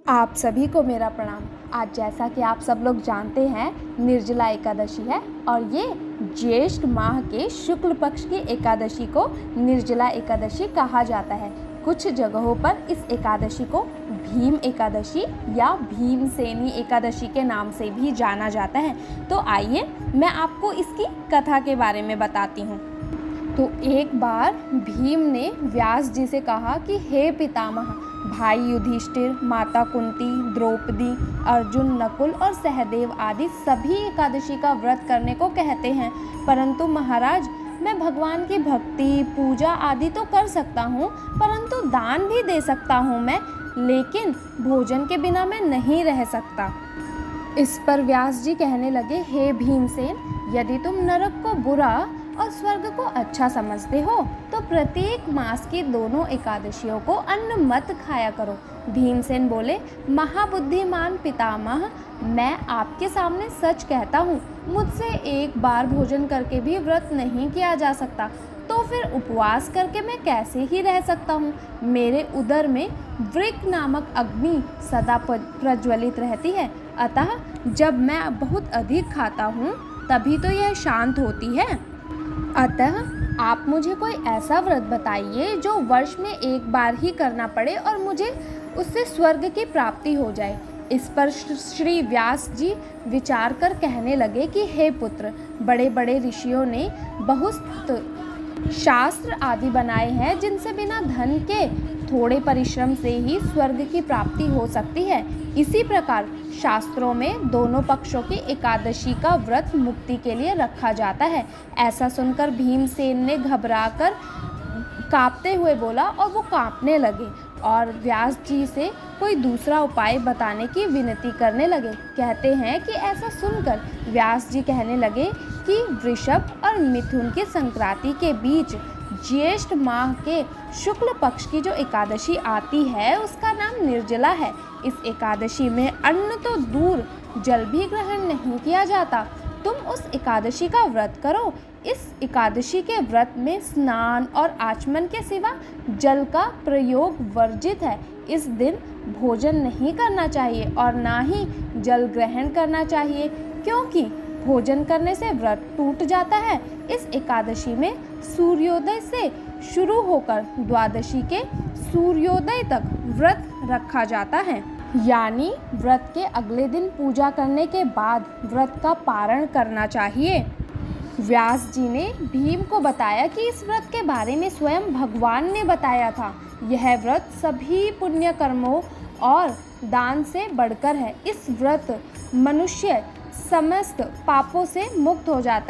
आप सभी को मेरा प्रणाम। आज जैसा कि आप सब लोग जानते हैं, निर्जला एकादशी है और ये ज्येष्ठ माह के शुक्ल पक्ष की एकादशी को निर्जला एकादशी कहा जाता है। कुछ जगहों पर इस एकादशी को भीम एकादशी या भीमसेनी एकादशी के नाम से भी जाना जाता है। तो आइए मैं आपको इसकी कथा के बारे में बताती हूँ। तो एक बार भीम ने व्यास जी से कहा कि हे पितामह, भाई युधिष्ठिर, माता कुंती, द्रौपदी, अर्जुन, नकुल और सहदेव आदि सभी एकादशी का व्रत करने को कहते हैं, परंतु महाराज मैं भगवान की भक्ति, पूजा आदि तो कर सकता हूँ, परंतु दान भी दे सकता हूँ मैं, लेकिन भोजन के बिना मैं नहीं रह सकता। इस पर व्यास जी कहने लगे, हे भीमसेन, यदि तुम नरक को बुरा और स्वर्ग को अच्छा समझते हो तो प्रत्येक मास की दोनों एकादशियों को अन्न मत खाया करो। भीमसेन बोले, महाबुद्धिमान पितामह, मैं आपके सामने सच कहता हूँ, मुझसे एक बार भोजन करके भी व्रत नहीं किया जा सकता, तो फिर उपवास करके मैं कैसे ही रह सकता हूँ। मेरे उदर में वृक्क नामक अग्नि सदा प्रज्वलित रहती है, अतः जब मैं बहुत अधिक खाता हूँ तभी तो यह शांत होती है। अतः आप मुझे कोई ऐसा व्रत बताइए जो वर्ष में एक बार ही करना पड़े और मुझे उससे स्वर्ग की प्राप्ति हो जाए। इस पर श्री व्यास जी विचार कर कहने लगे कि हे पुत्र, बड़े बड़े ऋषियों ने बहुत शास्त्र आदि बनाए हैं जिनसे बिना धन के थोड़े परिश्रम से ही स्वर्ग की प्राप्ति हो सकती है। इसी प्रकार शास्त्रों में दोनों पक्षों की एकादशी का व्रत मुक्ति के लिए रखा जाता है। ऐसा सुनकर भीमसेन ने घबराकर कांपते हुए बोला और वो कांपने लगे और व्यास जी से कोई दूसरा उपाय बताने की विनती करने लगे। कहते हैं कि ऐसा सुनकर व्यास जी कहने लगे कि वृषभ और मिथुन की संक्रांति के बीच ज्येष्ठ माह के शुक्ल पक्ष की जो एकादशी आती है उसका नाम निर्जला है। इस एकादशी में अन्न तो दूर, जल भी ग्रहण नहीं किया जाता। तुम उस एकादशी का व्रत करो। इस एकादशी के व्रत में स्नान और आचमन के सिवा जल का प्रयोग वर्जित है। इस दिन भोजन नहीं करना चाहिए और ना ही जल ग्रहण करना चाहिए, क्योंकि भोजन करने से व्रत टूट जाता है। इस एकादशी में सूर्योदय से शुरू होकर द्वादशी के सूर्योदय तक व्रत रखा जाता है, यानी व्रत के अगले दिन पूजा करने के बाद व्रत का पारण करना चाहिए। व्यास जी ने भीम को बताया कि इस व्रत के बारे में स्वयं भगवान ने बताया था। यह व्रत सभी पुण्य कर्मों और दान से बढ़कर है। इस व्रत मनुष्य समस्त पापों से मुक्त हो जाता है।